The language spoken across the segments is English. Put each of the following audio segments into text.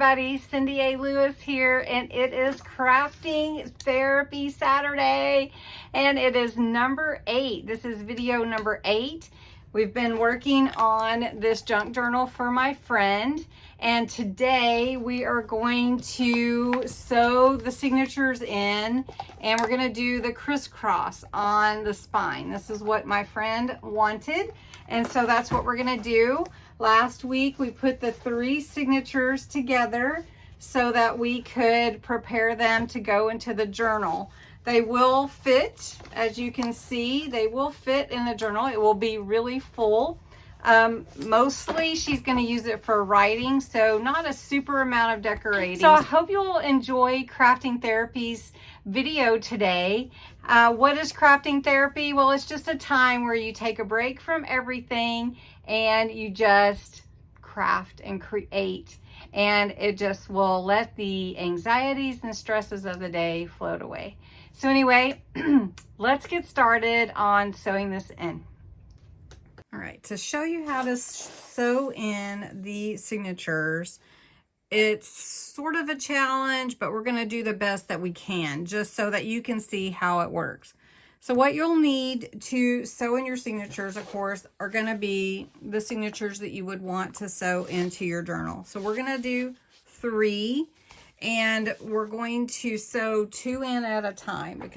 everybody, Cindy A. Lewis here, and it is Crafting Therapy Saturday, and it is number 8. This is video number 8. We've been working on this junk journal for my friend, and today we are going to sew the signatures in, and we're going to do the crisscross on the spine. This is what my friend wanted, and so that's what we're going to do. Last week we put the 3 signatures together so that we could prepare them to go into the journal. They will fit, as you can see, they will fit in the journal. It will be really full. Mostly she's going to use it for writing, so not a super amount of decorating. So I hope you'll enjoy Crafting Therapy's video today. What is Crafting Therapy? Well, it's just a time where you take a break from everything and you just craft and create, and it just will let the anxieties and stresses of the day float away. So anyway, let's get started on sewing this in. All right, to show you how to sew in the signatures, it's sort of a challenge, but we're going to do the best that we can just so that you can see how it works. So what you'll need to sew in your signatures, of course, are going to be the signatures that you would want to sew into your journal. So we're going to do 3, and we're going to sew 2 in at a time.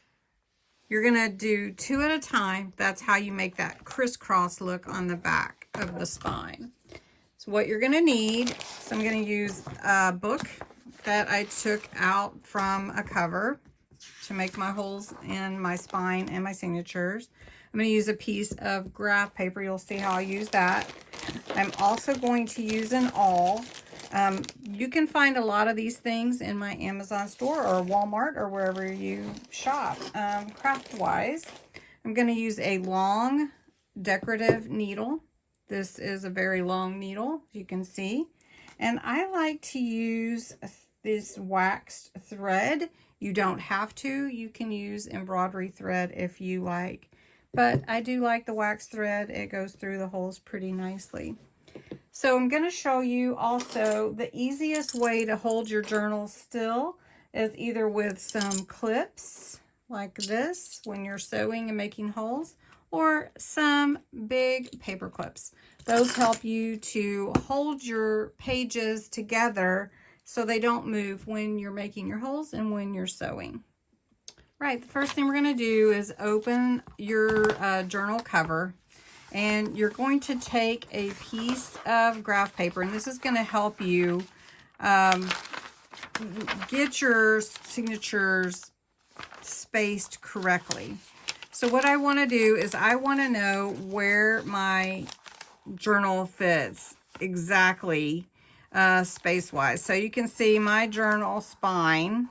You're going to do 2 at a time. That's how you make that crisscross look on the back of the spine. So what you're going to need, so I'm going to use a book that I took out from a cover to make my holes in my spine and my signatures. I'm going to use a piece of graph paper. You'll see how I use that. I'm also going to use an awl. You can find a lot of these things in my Amazon store or Walmart or wherever you shop. Craft-wise, I'm going to use a long decorative needle. This is a very long needle, you can see. And I like to use this waxed thread. You don't have to. You can use embroidery thread if you like. But I do like the wax thread. It goes through the holes pretty nicely. So I'm going to show you also the easiest way to hold your journal still is either with some clips like this when you're sewing and making holes, or some big paper clips. Those help you to hold your pages together so they don't move when you're making your holes and when you're sewing. Right, the first thing we're going to do is open your journal cover, and you're going to take a piece of graph paper, and this is going to help you get your signatures spaced correctly. So what I want to do is I want to know where my journal fits exactly space-wise. So you can see my journal spine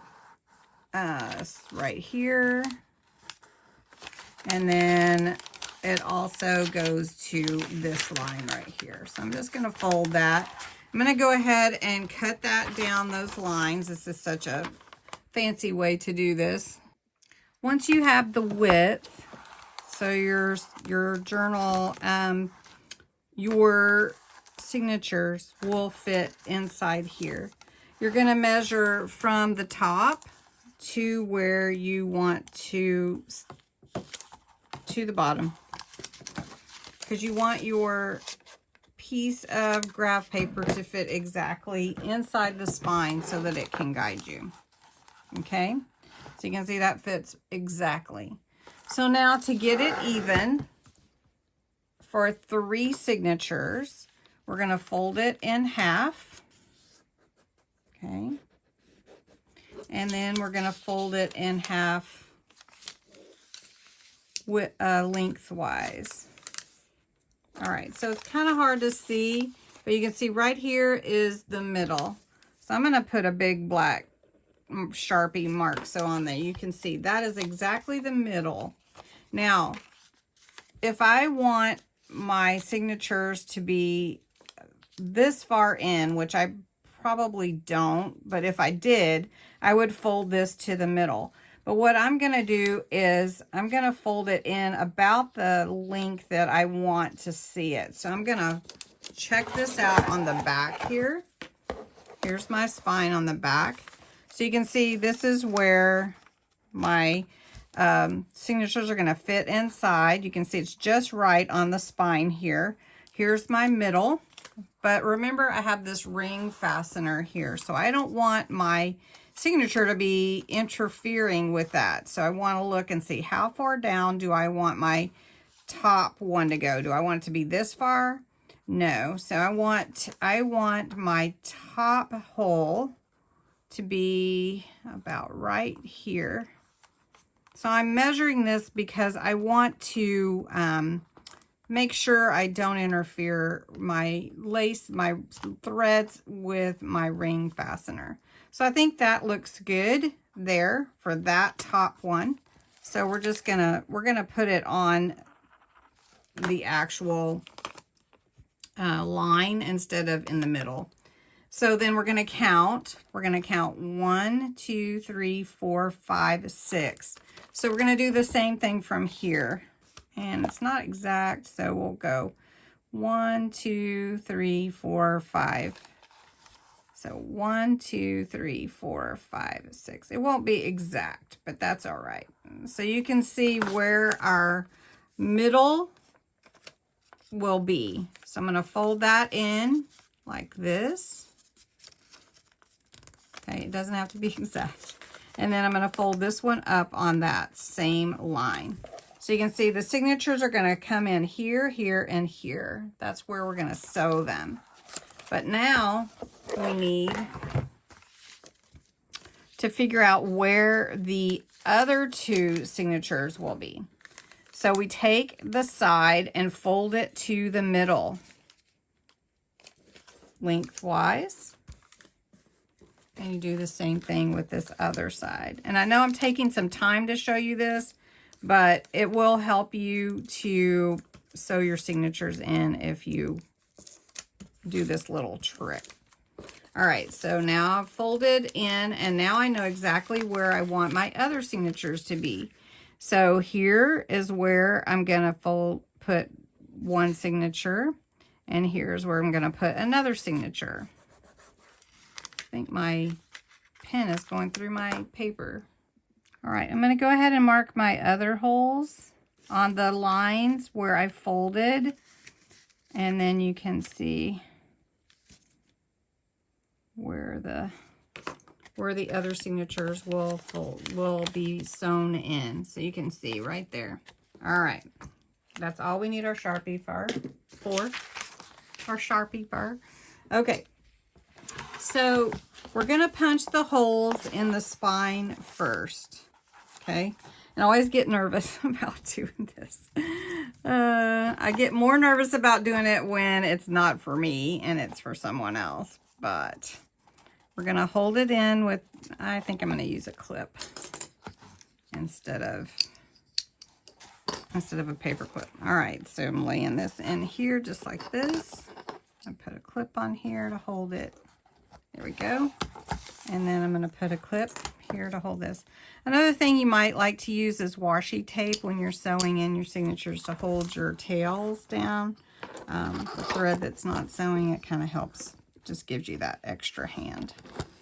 right here, and then it also goes to this line right here. So I'm just going to fold that. I'm going to go ahead and cut that down, those lines. This is such a fancy way to do this. Once you have the width, so your journal, your signatures will fit inside here. You're going to measure from the top to where you want to the bottom, because you want your piece of graph paper to fit exactly inside the spine so that it can guide you. Okay, so you can see that fits exactly. So now to get it even for 3 signatures, we're going to fold it in half. Okay. And then we're going to fold it in half with lengthwise. All right, so it's kind of hard to see, but you can see right here is the middle. So I'm going to put a big black Sharpie mark so on there you can see that is exactly the middle. Now, if I want my signatures to be this far in, which I probably don't, but if I did, I would fold this to the middle. But what I'm going to do is I'm going to fold it in about the length that I want to see it. So I'm going to check this out on the back here. Here's my spine on the back. So you can see this is where my signatures are going to fit inside. You can see it's just right on the spine here. Here's my middle. But remember, I have this ring fastener here. So I don't want my signature to be interfering with that. So I want to look and see how far down do I want my top one to go. Do I want it to be this far? No. So I want my top hole to be about right here. So I'm measuring this because I want to make sure I don't interfere my lace, my threads with my ring fastener. So I think that looks good there for that top one. So we're gonna put it on the actual line instead of in the middle. So then we're gonna count. We're gonna count 1, 2, 3, 4, 5, 6. So we're gonna do the same thing from here. And it's not exact, so we'll go 1, 2, 3, 4, 5. So 1, 2, 3, 4, 5, 6. It won't be exact, but that's all right. So you can see where our middle will be. So I'm going to fold that in like this. Okay, it doesn't have to be exact. And then I'm going to fold this one up on that same line. So you can see the signatures are going to come in here, here, and here. That's where we're going to sew them. But now we need to figure out where the other two signatures will be. So we take the side and fold it to the middle lengthwise. And you do the same thing with this other side. And I know I'm taking some time to show you this, but it will help you to sew your signatures in if you do this little trick. All right, so now I've folded in, and now I know exactly where I want my other signatures to be. So here is where I'm gonna put one signature, and here's where I'm gonna put another signature. I think my pen is going through my paper. All right, I'm going to go ahead and mark my other holes on the lines where I folded, and then you can see where the other signatures will be sewn in. So you can see right there. All right, that's all we need our Sharpie for. Okay. So we're going to punch the holes in the spine first, okay? And I always get nervous about doing this. I get more nervous about doing it when it's not for me and it's for someone else. But we're going to hold it in with, I think I'm going to use a clip instead of a paper clip. All right, so I'm laying this in here just like this. I put a clip on here to hold it. There we go. And then I'm going to put a clip here to hold this. Another thing you might like to use is washi tape when you're sewing in your signatures to hold your tails down. The thread that's not sewing, it kind of helps, just gives you that extra hand.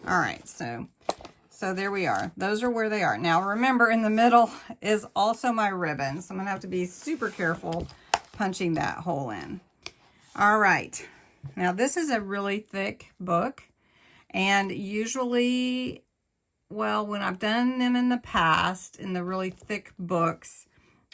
All right, so there we are. Those are where they are. Now remember, in the middle is also my ribbon, so I'm going to have to be super careful punching that hole in. All right, now this is a really thick book. And usually, well, when I've done them in the past, in the really thick books,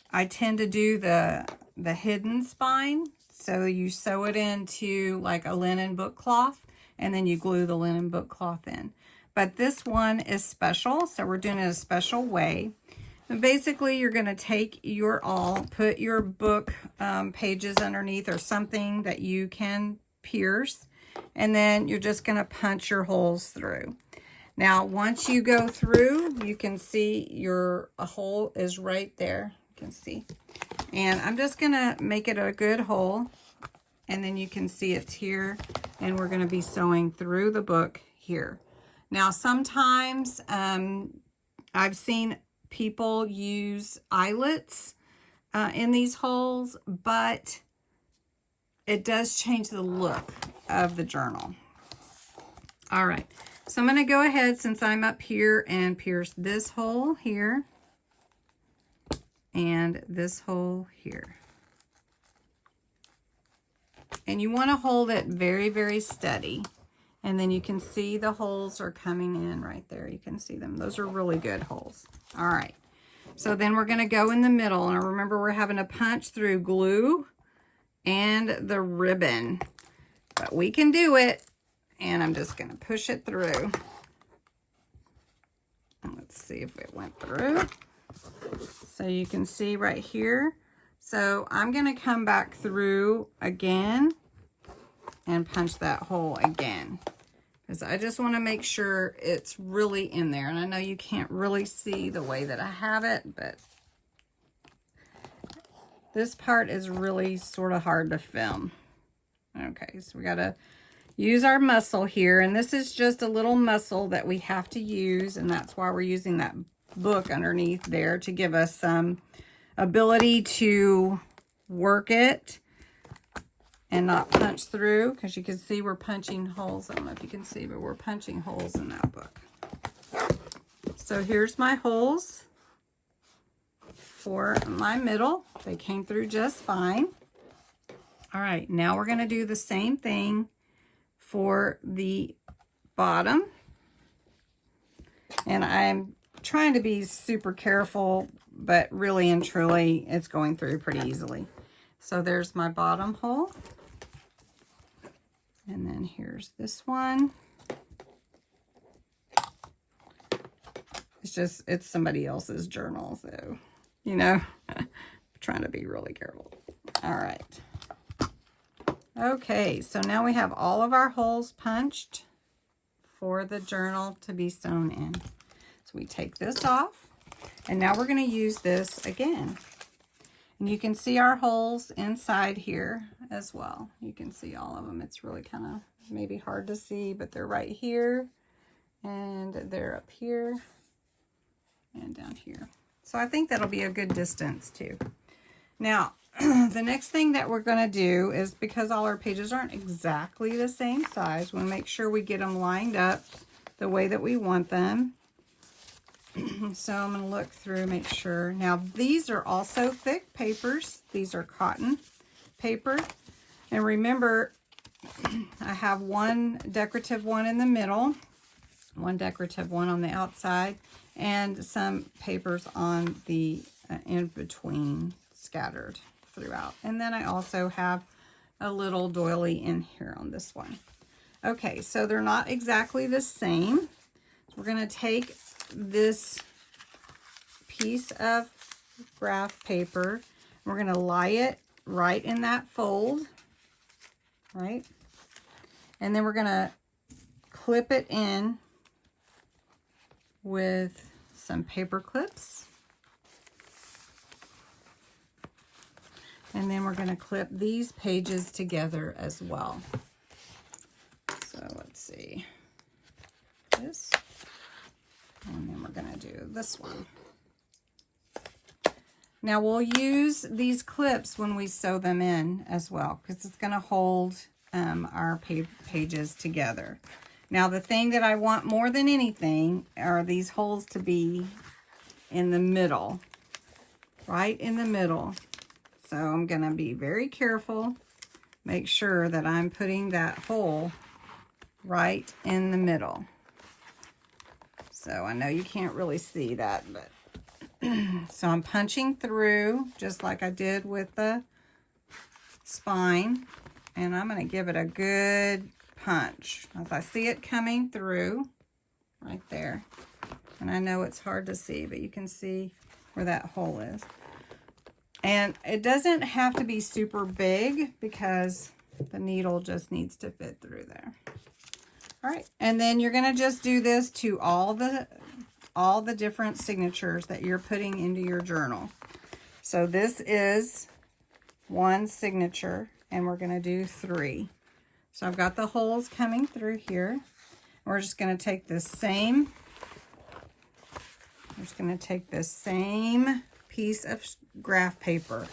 I tend to do the hidden spine. So you sew it into like a linen book cloth, and then you glue the linen book cloth in. But this one is special, so we're doing it a special way. And basically, you're going to take your awl, put your book pages underneath or something that you can pierce, and then you're just going to punch your holes through. Now, once you go through, you can see a hole is right there. You can see. And I'm just going to make it a good hole, and then you can see it's here, and we're going to be sewing through the book here. Now, sometimes I've seen people use eyelets in these holes, but it does change the look of the journal. All right, so I'm going to go ahead, since I'm up here, and pierce this hole here and this hole here. And you want to hold it very, very steady. And then you can see the holes are coming in right there. You can see them. Those are really good holes. All right. So then we're going to go in the middle. And remember, we're having to punch through glue and the ribbon. But we can do it. And I'm just going to push it through. And let's see if it went through. So you can see right here. So I'm going to come back through again and punch that hole again, because I just want to make sure it's really in there. And I know you can't really see the way that I have it, but this part is really sort of hard to film. Okay, so we got to use our muscle here, and this is just a little muscle that we have to use, and that's why we're using that book underneath there to give us some ability to work it and not punch through, because you can see we're punching holes. I don't know if you can see, but we're punching holes in that book. So here's my holes for my middle. They came through just fine. All right, now we're going to do the same thing for the bottom. And I'm trying to be super careful, but really and truly, it's going through pretty easily. So there's my bottom hole. And then here's this one. It's somebody else's journal, so, you know, I'm trying to be really careful. All right. Okay, so now we have all of our holes punched for the journal to be sewn in. So we take this off, and now we're going to use this again. And you can see our holes inside here as well. You can see all of them. It's really kind of maybe hard to see, but they're right here, and they're up here, and down here. So I think that'll be a good distance too. Now, the next thing that we're going to do is, because all our pages aren't exactly the same size, we'll make sure we get them lined up the way that we want them. So I'm going to look through, make sure. Now, these are also thick papers. These are cotton paper. And remember, I have one decorative one in the middle, one decorative one on the outside, and some papers on the in between scattered throughout. And then I also have a little doily in here on this one. Okay, so they're not exactly the same. We're going to take this piece of graph paper. We're going to lie it right in that fold, right? And then we're going to clip it in with some paper clips. And then we're going to clip these pages together as well. So let's see. This. And then we're going to do this one. Now we'll use these clips when we sew them in as well, because it's going to hold our pages together. Now the thing that I want more than anything are these holes to be in the middle, right in the middle. So I'm going to be very careful, make sure that I'm putting that hole right in the middle. So I know you can't really see that, but so I'm punching through just like I did with the spine, and I'm going to give it a good punch as I see it coming through right there. And I know it's hard to see, but you can see where that hole is. And it doesn't have to be super big because the needle just needs to fit through there. All right, and then you're going to just do this to all the different signatures that you're putting into your journal. So this is one signature, and we're going to do 3. So I've got the holes coming through here. We're just going to take this same, piece of graph paper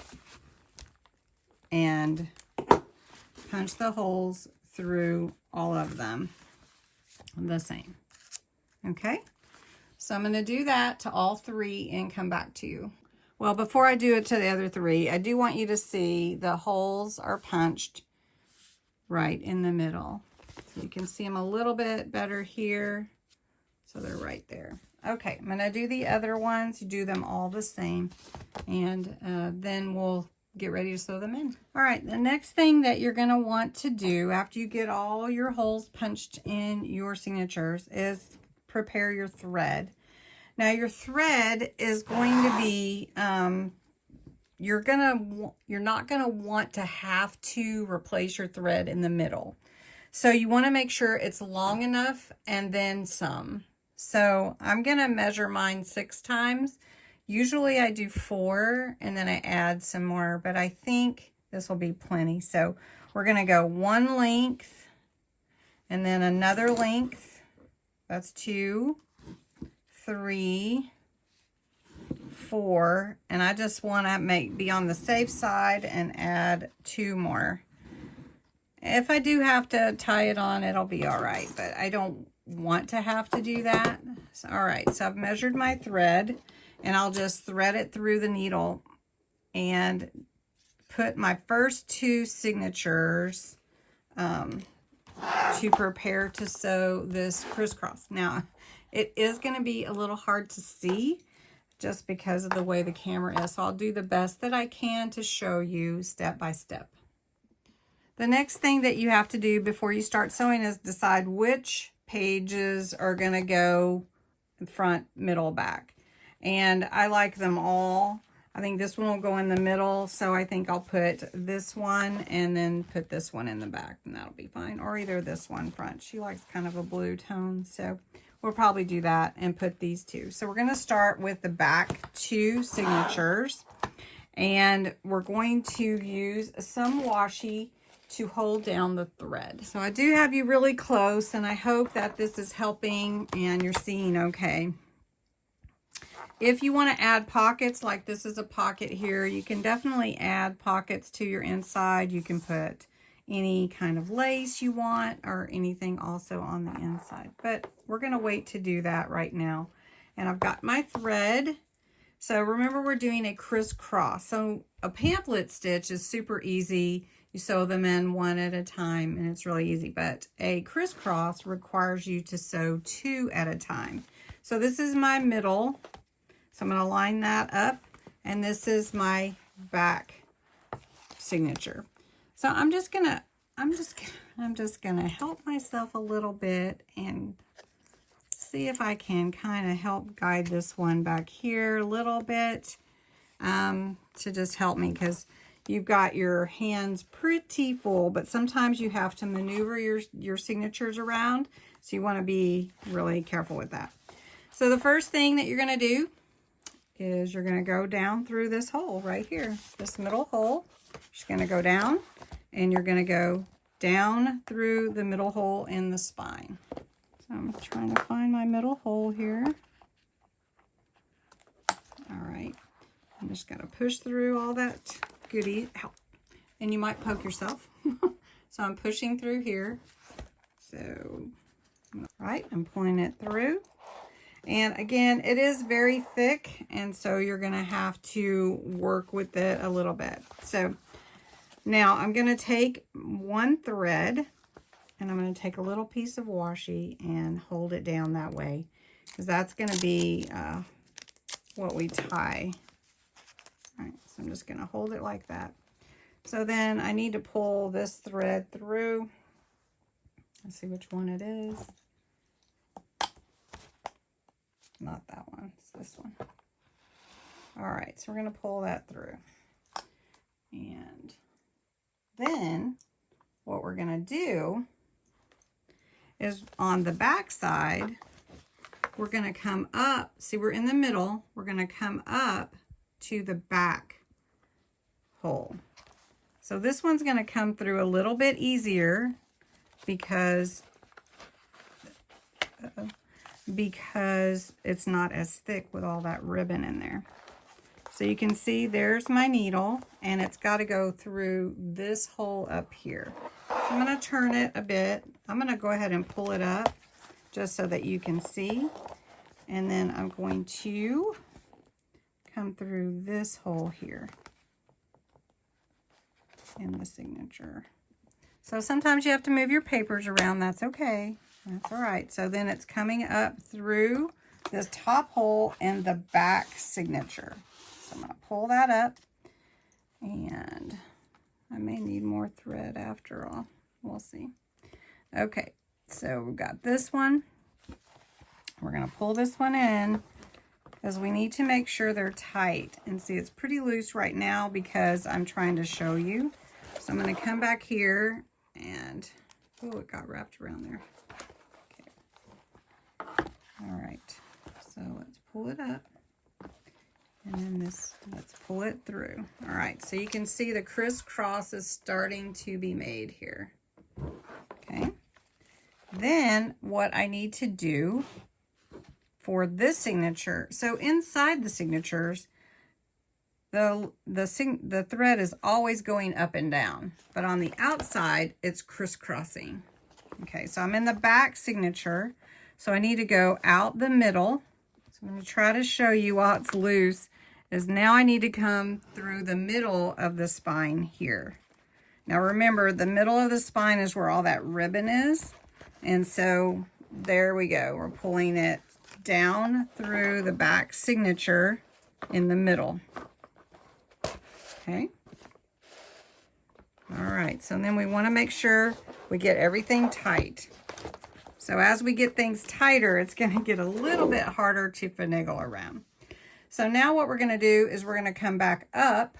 and punch the holes through all of them the same. Okay, so I'm going to do that to all 3 and come back to you. Well, before I do it to the other 3, I do want you to see the holes are punched right in the middle. So you can see them a little bit better here. So they're right there. Okay, I'm going to do the other ones. You do them all the same. And then we'll get ready to sew them in. All right, the next thing that you're going to want to do after you get all your holes punched in your signatures is prepare your thread. Now your thread is going to be, you're not going to want to have to replace your thread in the middle. So you want to make sure it's long enough and then some. So I'm going to measure mine 6 times. Usually I do 4 and then I add some more, but I think this will be plenty. So we're going to go 1 length and then another length. That's 2, 3, 4, and I just want to be on the safe side and add 2 more. If I do have to tie it on, it'll be all right, but I don't want to have to do that. So, all right, so I've measured my thread, and I'll just thread it through the needle and put my first 2 signatures to prepare to sew this crisscross. Now, it is going to be a little hard to see just because of the way the camera is, so I'll do the best that I can to show you step by step. The next thing that you have to do before you start sewing is decide which pages are going to go front, middle, back. And I like them all. I think this one will go in the middle, so I think I'll put this one and then put this one in the back, and that'll be fine. Or either this one front. She likes kind of a blue tone, so we'll probably do that and put these 2. So we're going to start with the back 2 signatures, and we're going to use some washi to hold down the thread. So I do have you really close, and I hope that this is helping and you're seeing okay. If you want to add pockets, like this is a pocket here, you can definitely add pockets to your inside. You can put any kind of lace you want or anything also on the inside. But we're going to wait to do that right now. And I've got my thread. So remember, we're doing a crisscross. So a pamphlet stitch is super easy. You sew them in 1 at a time and it's really easy. But a crisscross requires you to sew 2 at a time. So this is my middle. So I'm going to line that up, and this is my back signature. So I'm just gonna help myself a little bit and see if I can kind of help guide this one back here a little bit to just help me, because you've got your hands pretty full, but sometimes you have to maneuver your signatures around, so you want to be really careful with that. So the first thing that you're going to do is you're going to go down through this hole right here, this middle hole. You're just going to go down, and you're going to go down through the middle hole in the spine. So I'm trying to find my middle hole here. All right, I'm just going to push through all that goodie. Ow. And you might poke yourself. So I'm pushing through here. So, all right, I'm pulling it through. And again, it is very thick, and so you're going to have to work with it a little bit. So now I'm going to take 1 thread, and I'm going to take a little piece of washi and hold it down that way, because that's going to be what we tie. All right, so I'm just going to hold it like that. So then I need to pull this thread through. Let's see which one it is. Not that one, it's this one. All right, so we're going to pull that through. And then what we're going to do is on the back side, we're going to come up. See, we're in the middle. We're going to come up to the back hole. So this one's going to come through a little bit easier because it's not as thick with all that ribbon in there. So you can see there's my needle, and it's got to go through this hole up here. So I'm going to turn it a bit. I'm going to go ahead and pull it up just so that you can see. And then I'm going to come through this hole here in the signature. So sometimes you have to move your papers around. That's okay. That's all right. So then it's coming up through this top hole in the back signature. So I'm going to pull that up, and I may need more thread after all. We'll see. Okay, so we've got this one. We're going to pull this one in because we need to make sure they're tight. And see, it's pretty loose right now because I'm trying to show you. So I'm going to come back here and, oh, it got wrapped around there. Okay. All right, so let's pull it up. And then this, let's pull it through. All right, so you can see the crisscross is starting to be made here. Okay. Then what I need to do for this signature, so inside the signatures, the thread is always going up and down, but on the outside, it's crisscrossing. Okay, so I'm in the back signature, so I need to go out the middle. So I'm going to try to show you while it's loose, is now I need to come through the middle of the spine here. Now remember, the middle of the spine is where all that ribbon is, and so there we go. We're pulling it down through the back signature in the middle. Okay. All right, so then we want to make sure we get everything tight. So as we get things tighter, it's going to get a little bit harder to finagle around. So now what we're going to do is we're going to come back up,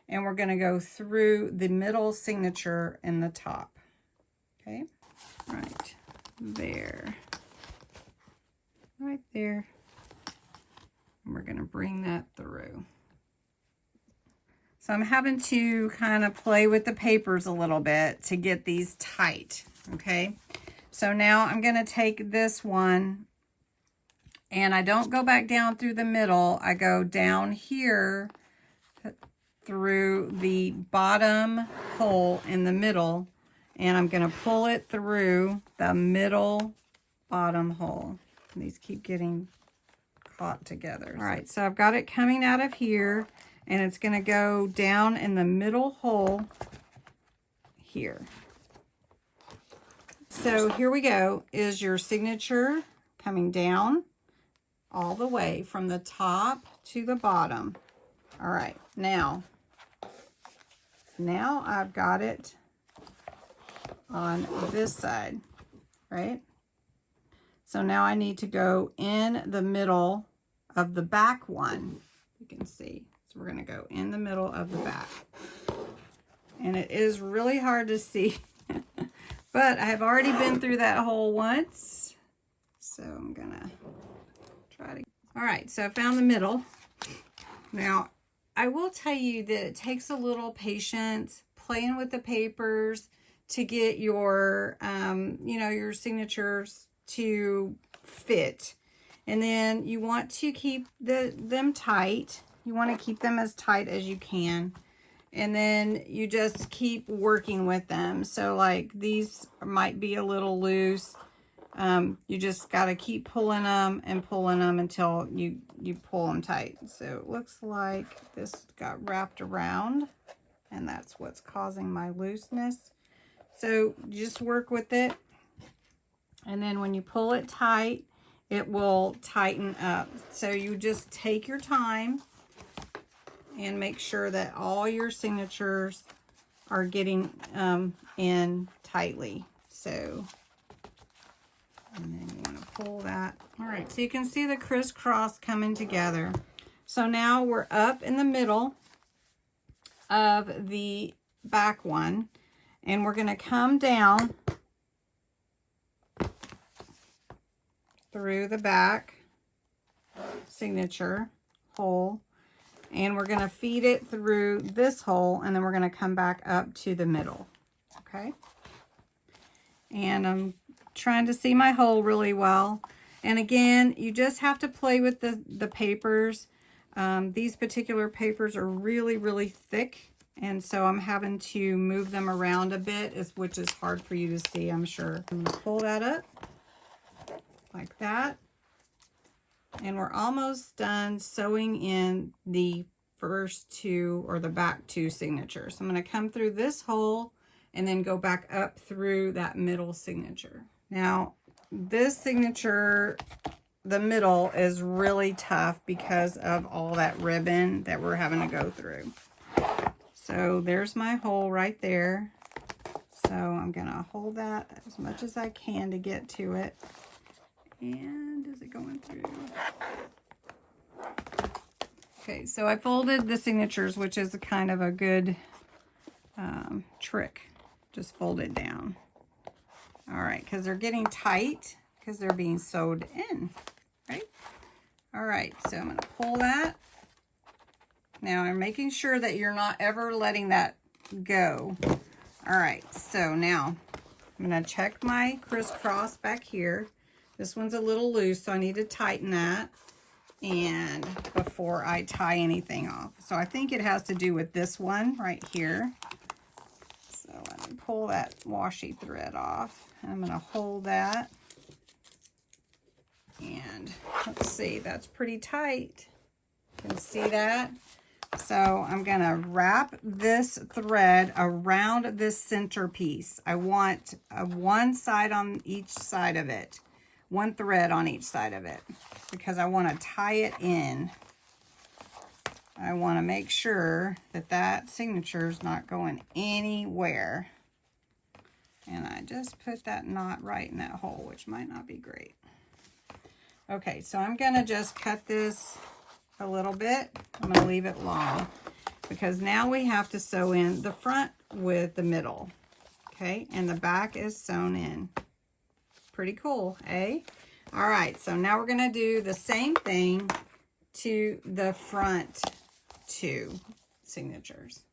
and we're going to go through the middle signature in the top. Okay, right there. Right there. And we're going to bring that through. So I'm having to kind of play with the papers a little bit to get these tight, okay? So now I'm going to take this one, and I don't go back down through the middle. I go down here through the bottom hole in the middle, and I'm going to pull it through the middle bottom hole. And these keep getting caught together. All right, so I've got it coming out of here, and it's going to go down in the middle hole here. So here we go, is your signature coming down all the way from the top to the bottom. All right, now I've got it on this side, right? So now I need to go in the middle of the back one. You can see. So we're going to go in the middle of the back. And it is really hard to see. But I have already been through that hole once. So I'm going to try to... All right, so I found the middle. Now, I will tell you that it takes a little patience playing with the papers to get your, your signatures to fit. And then you want to keep them tight. You want to keep them as tight as you can. And then you just keep working with them. So like these might be a little loose. You just got to keep pulling them until you pull them tight. So it looks like this got wrapped around, and that's what's causing my looseness. So just work with it. And then when you pull it tight, it will tighten up. So you just take your time and make sure that all your signatures are getting in tightly. So, and then you want to pull that. All right, so you can see the crisscross coming together. So now we're up in the middle of the back one, and we're going to come down through the back signature hole, and we're going to feed it through this hole, and then we're going to come back up to the middle. Okay, and I'm trying to see my hole really well. And again, you just have to play with the papers. These particular papers are really, really thick, and so I'm having to move them around a bit, which is hard for you to see, I'm sure. I'm going to pull that up. like that. And we're almost done sewing in the first two, or the back two signatures. So I'm going to come through this hole and then go back up through that middle signature. Now, this signature, the middle, is really tough because of all that ribbon that we're having to go through. So there's my hole right there. So I'm going to hold that as much as I can to get to it. And is it going through? Okay, so I folded the signatures, which is a kind of a good trick. Just fold it down. All right, because they're getting tight because they're being sewed in, right? All right, so I'm going to pull that. Now I'm making sure that you're not ever letting that go. All right, so now I'm going to check my crisscross back here. This one's a little loose, so I need to tighten that and before I tie anything off. So I think it has to do with this one right here. So let me pull that washi thread off. I'm going to hold that. And let's see, that's pretty tight. You can see that. So I'm going to wrap this thread around this center piece. I want one side on each side of it. One thread on each side of it, because I want to tie it in. I want to make sure that that signature is not going anywhere. And I just put that knot right in that hole, which might not be great. Okay, so I'm going to just cut this a little bit. I'm going to leave it long, because now we have to sew in the front with the middle. Okay, and the back is sewn in. Pretty cool, eh? All right, so now we're gonna do the same thing to the front two signatures.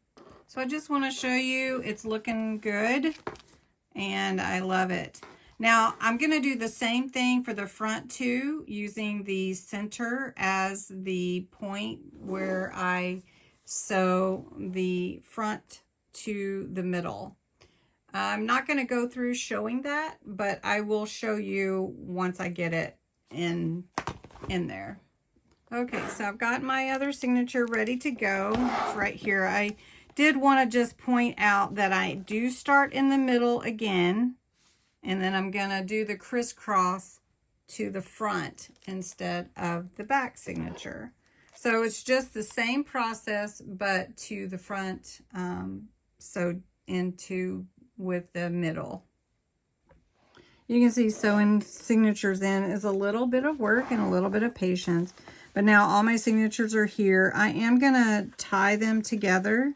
So I just wanna show you it's looking good and I love it. Now I'm gonna do the same thing for the front two, using the center as the point where I sew the front to the middle. I'm not going to go through showing that, but I will show you once I get it in there. Okay, so I've got my other signature ready to go. It's right here. I did want to just point out that I do start in the middle again, and then I'm going to do the crisscross to the front instead of the back signature. So it's just the same process, but to the front, sewed into with the middle. You can see sewing signatures in is a little bit of work and a little bit of patience, but now all my signatures are here. I am gonna tie them together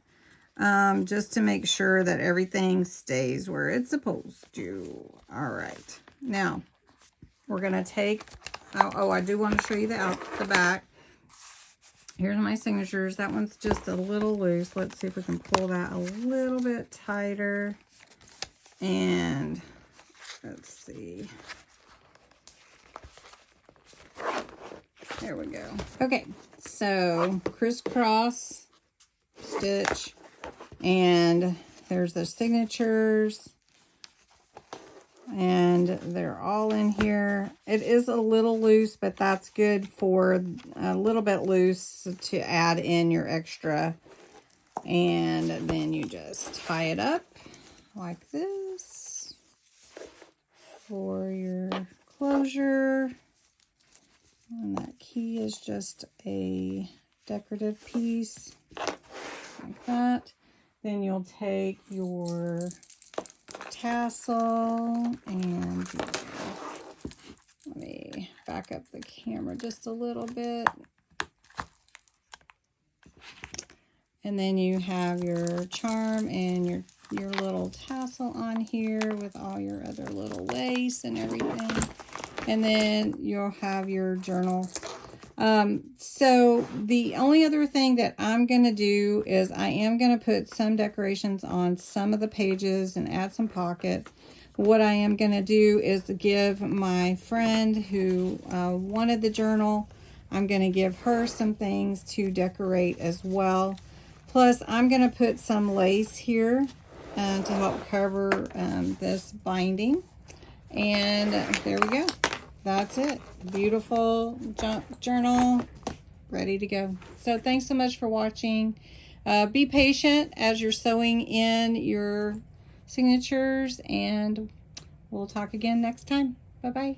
just to make sure that everything stays where it's supposed to. All right, now we're gonna take, I do want to show you the back. Here's my signatures. That one's just a little loose. Let's see if we can pull that a little bit tighter. And let's see. There we go. Okay, so crisscross stitch, and there's the signatures, and they're all in here. It is a little loose, but that's good for a little bit loose to add in your extra. And then you just tie it up like this for your closure. And that key is just a decorative piece like that. Then you'll take your tassel and let me back up the camera just a little bit. And then you have your charm and your little tassel on here with all your other little lace and everything. And then you'll have your journal. So the only other thing that I'm going to do is I am going to put some decorations on some of the pages and add some pockets. What I am going to do is give my friend who wanted the journal, I'm going to give her some things to decorate as well. Plus, I'm going to put some lace here to help cover this binding. And there we go. that's it. Beautiful journal, ready to go. So thanks so much for watching. Be patient as you're sewing in your signatures, and we'll talk again next time. Bye-bye.